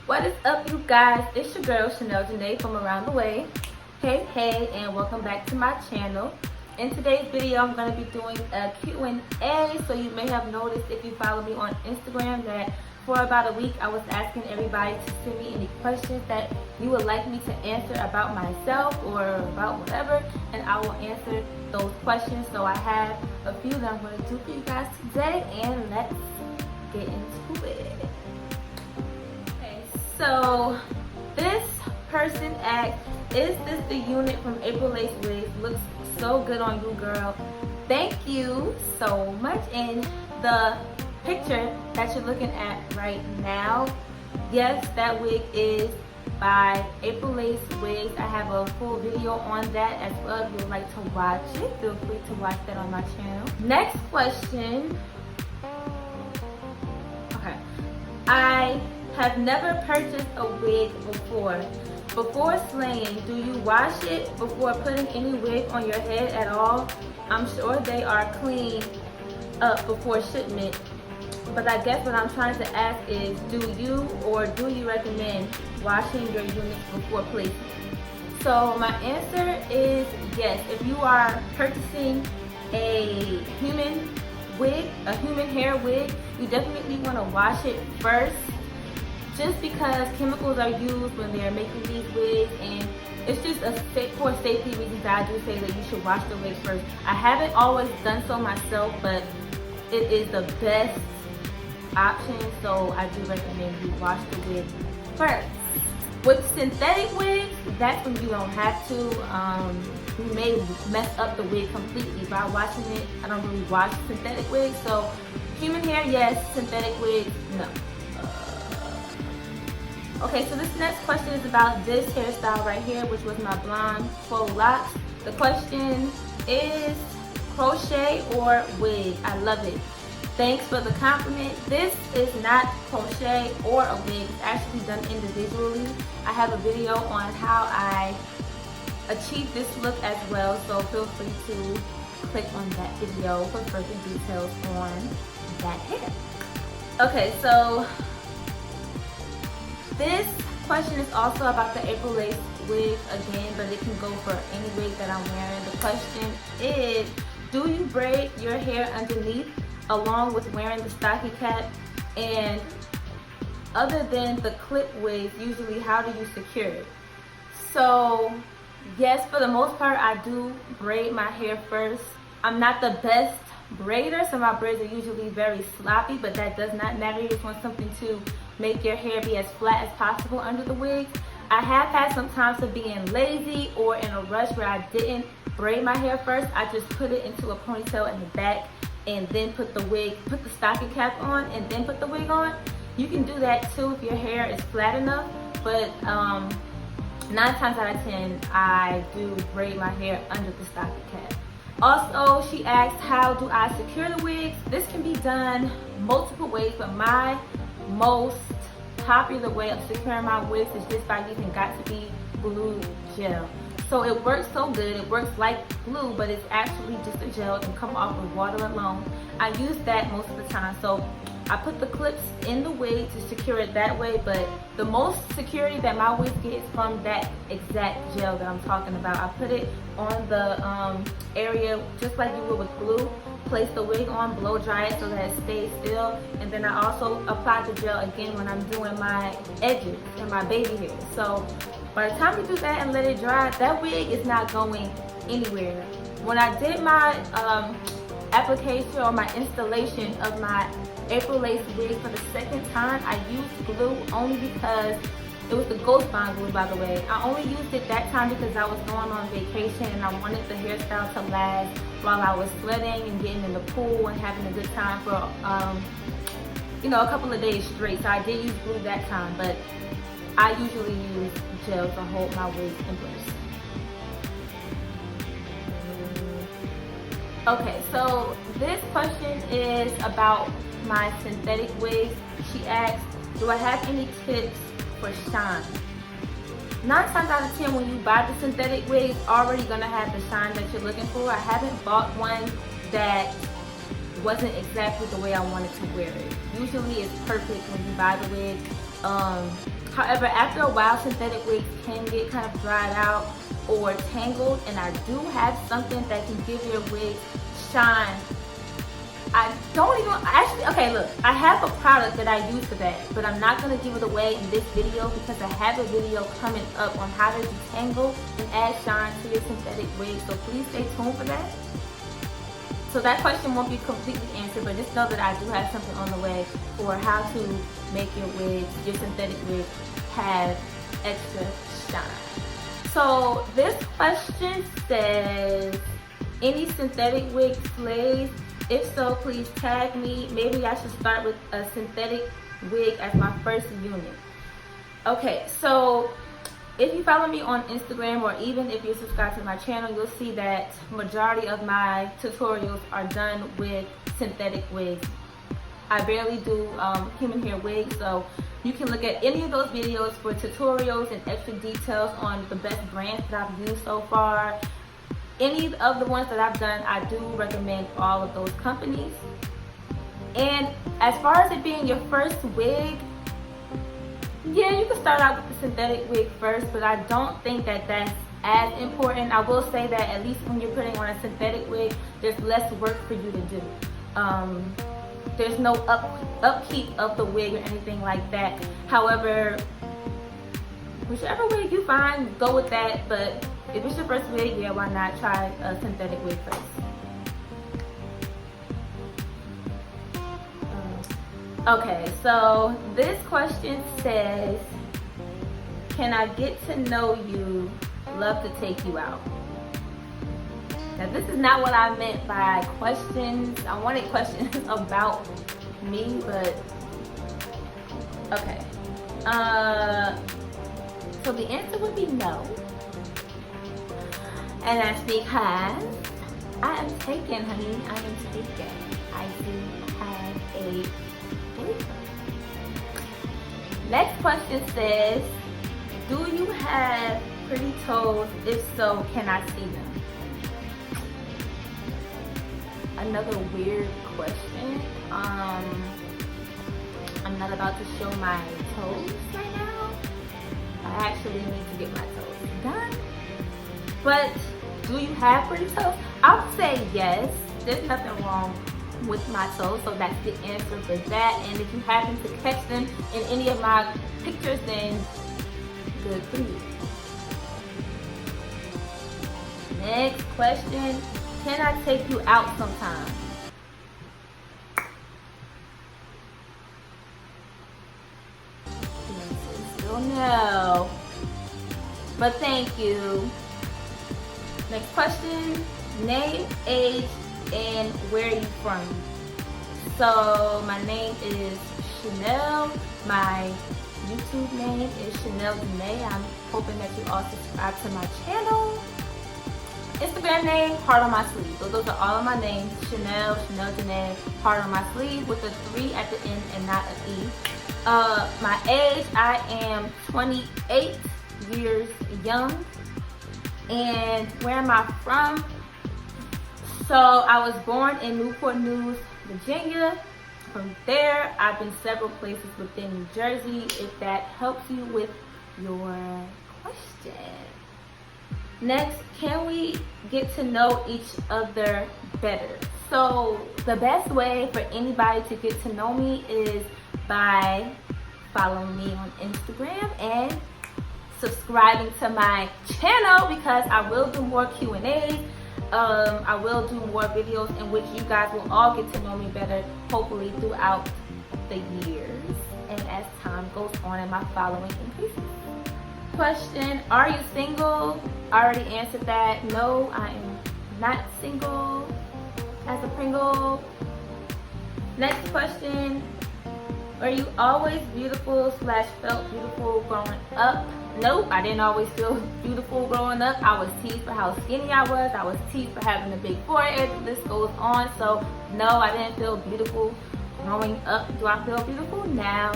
What is up, you guys? It's your girl Chanelle.janai from around the way. Hey, and welcome back to my channel. In today's video, I'm going to be doing a Q&A. So you may have noticed if you follow me on Instagram that for about a week I was asking everybody to send me any questions that you would like me to answer about myself or about whatever, and I will answer those questions. So I have a few that I'm going to do for you guys today, and let's get into it. So this person asked, is this the unit from April Lace Wigs? Looks so good on you, girl. Thank you so much. And the picture that you're looking at right now, yes, that wig is by April Lace Wigs. I have a full video on that as well. If you would like to watch it, feel free to watch that on my channel. Next question. Okay. I have never purchased a wig before. Before slaying, do you wash it before putting any wig on your head at all? I'm sure they are cleaned up before shipment, but I guess what I'm trying to ask is, do you recommend washing your units before placement? So my answer is yes. If you are purchasing a human wig, a human hair wig, you definitely want to wash it first, just because chemicals are used when they're making these wigs, and it's just for safety reasons I do say that you should wash the wigs first. I haven't always done so myself, but it is the best option, so I do recommend you wash the wig first. With synthetic wigs, that's when you don't have to. You may mess up the wig completely by washing it. I don't really wash synthetic wigs, so human hair, yes. Synthetic wigs, no. Okay, so this next question is about this hairstyle right here, which was my blonde faux locks. The question is crochet or wig? I love it. Thanks for the compliment. This is not crochet or a wig. It's actually done individually. I have a video on how I achieved this look as well, so feel free to click on that video for further details on that hair. Okay, so this question is also about the April Lace wig again, but it can go for any wig that I'm wearing. The question is, do you braid your hair underneath along with wearing the stocking cap? And other than the clip wigs, usually how do you secure it? So yes, for the most part, I do braid my hair first. I'm not the best braider, so my braids are usually very sloppy, but that does not matter. You just want something to make your hair be as flat as possible under the wigs. I have had some times of being lazy or in a rush where I didn't braid my hair first. I just put it into a ponytail in the back and then put the stocking cap on and then put the wig on. You can do that too if your hair is flat enough, but 9 times out of 10, I do braid my hair under the stocking cap. Also, she asked, how do I secure the wigs? This can be done multiple ways, but my most popular way of securing my wigs is just by using Got2b glue gel. So it works so good. It works like glue, but it's actually just a gel. It can come off with water alone. I use that most of the time. So I put the clips in the wig to secure it that way, but the most security that my wig gets from that exact gel that I'm talking about. I put it on the area just like you would with glue. Place the wig on, blow dry it so that it stays still, and then I also apply the gel again when I'm doing my edges and my baby hair. So by the time you do that and let it dry, that wig is not going anywhere. When I did my application or my installation of my April Lace wig for the second time, I used glue only because it was the Ghost Bond glue, by the way. I only used it that time because I was going on vacation and I wanted the hairstyle to last while I was sweating and getting in the pool and having a good time for a couple of days straight. So I did use glue that time, but I usually use gel to hold my wigs in place. Okay, so this question is about my synthetic wigs. She asked, do I have any tips for shine? 9 times out of 10, when you buy the synthetic wig, it's already gonna have the shine that you're looking for. I haven't bought one that wasn't exactly the way I wanted to wear it. Usually it's perfect when you buy the wig. However, after a while, synthetic wigs can get kind of dried out or tangled, and I do have something that can give your wig shine. I don't even, actually, okay, look, I have a product that I use for that, but I'm not going to give it away in this video because I have a video coming up on how to detangle and add shine to your synthetic wig, so please stay tuned for that. So that question won't be completely answered, but just know that I do have something on the way for how to make your wigs, your synthetic wig, have extra shine. So this question says, any synthetic wig slays? If so, please tag me. Maybe I should start with a synthetic wig as my first unit. Okay, so if you follow me on Instagram, or even if you're subscribed to my channel, you'll see that majority of my tutorials are done with synthetic wigs. I barely do human hair wigs, so you can look at any of those videos for tutorials and extra details on the best brands that I've used so far. Any of the ones that I've done, I do recommend all of those companies. And as far as it being your first wig, yeah, you can start out with the synthetic wig first, but I don't think that that's as important. I will say that at least when you're putting on a synthetic wig, there's less work for you to do. There's no upkeep of the wig or anything like that. However, whichever wig you find, go with that. But if it's your first wig, yeah, why not try a synthetic wig first? Okay, so this question says, can I get to know you? Love to take you out. Now this is not what I meant by questions. I wanted questions about me, but okay. So the answer would be no. And that's because I am taken, honey. I am taken. I do have a boyfriend. Next question says, do you have pretty toes? If so, can I see them? Another weird question. I'm not about to show my toes right now. I actually need to get my toes done. But do you have pretty toes? I would say yes. There's nothing wrong with my toes, so that's the answer for that. And if you happen to catch them in any of my pictures, then good for you. Next question. Can I take you out sometime? The answer is still no. But thank you. Next question. Name, age, and where are you from? So my name is Chanel. My YouTube name is shanelle.janai. I'm hoping that you all subscribe to my channel. Instagram name, heart on my sleeve. So those are all of my names. Chanel, shanelle.janai, heart on my sleeve with a 3 at the end and not an E. My age, I am 28 years young. And where am I from? So I was born in Newport News, Virginia. From there, I've been several places within New Jersey, if that helps you with your question. Next, can we get to know each other better? So the best way for anybody to get to know me is by following me on Instagram and subscribing to my channel, because I will do more Q&As. I will do more videos in which you guys will all get to know me better, hopefully throughout the years and as time goes on and my following increases. Question, are you single? I already answered that. No, I am not single as a Pringle. Next question, were you always beautiful / felt beautiful growing up? Nope, I didn't always feel beautiful growing up. I was teased for how skinny I was. I was teased for having a big forehead. The list goes on. So no, I didn't feel beautiful growing up. Do I feel beautiful now?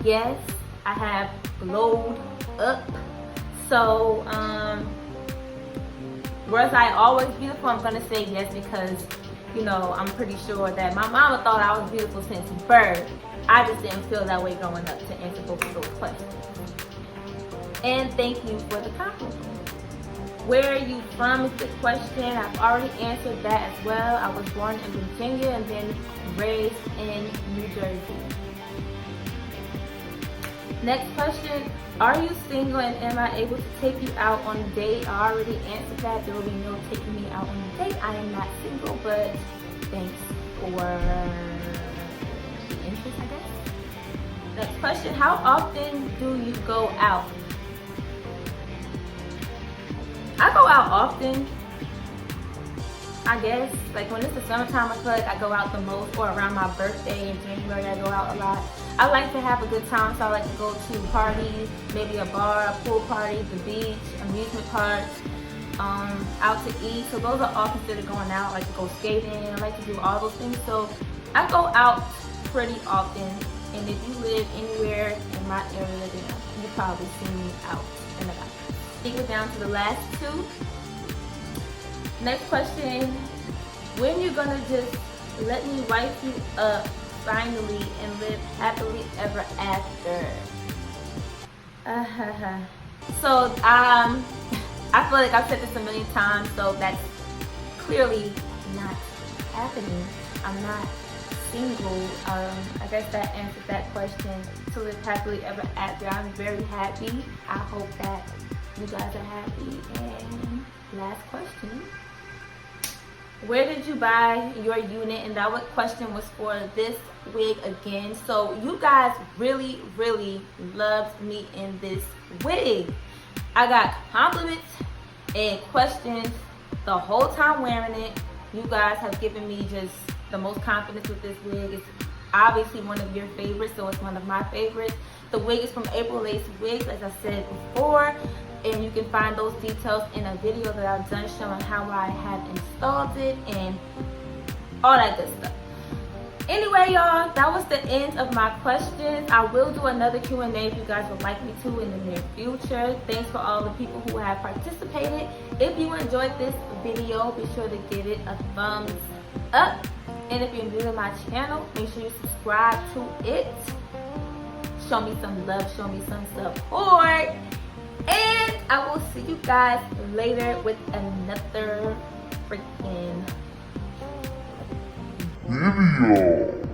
Yes, I have glowed up. So, was I always beautiful? I'm gonna say yes, because, you know, I'm pretty sure that my mama thought I was beautiful since birth. I just didn't feel that way growing up to answer both of those questions. And thank you for the compliment. Where are you from is the question. I've already answered that as well. I was born in Virginia and then raised in New Jersey. Next question, are you single and am I able to take you out on a date? I already answered that. There will be no taking me out on a date. I am not single, but thanks for the interest, I guess. Next question, how often do you go out? I go out often, I guess. Like when it's the summertime, I feel like I go out the most, or around my birthday in January, I go out a lot. I like to have a good time, so I like to go to parties, maybe a bar, a pool party, the beach, amusement parks, out to eat. So those are all considered going out. I like to go skating, I like to do all those things. So I go out pretty often, and if you live anywhere in my area, then you probably see me out and about. We're down to the last two. Next question, when you gonna just let me wipe you up finally and live happily ever after? So I feel like I've said this a million times, so that's clearly not happening. I'm not single. I guess that answers that question. To live happily ever after. I'm very happy. I hope that you guys are happy. And last question, where did you buy your unit? And that question was for this wig again. So you guys really loved me in this wig. I got compliments and questions the whole time wearing it. You guys have given me just the most confidence with this wig. It's obviously one of your favorites, so it's one of my favorites. The wig is from April Lace Wigs, as I said before, and you can find those details in a video that I've done showing how I have installed it and all that good stuff. Anyway, y'all, that was the end of my questions. I will do another Q&A if you guys would like me to in the near future. Thanks for all the people who have participated. If you enjoyed this video, be sure to give it a thumbs up. And if you're new to my channel, make sure you subscribe to it. Show me some love, show me some support. And I will see you guys later with another freaking video.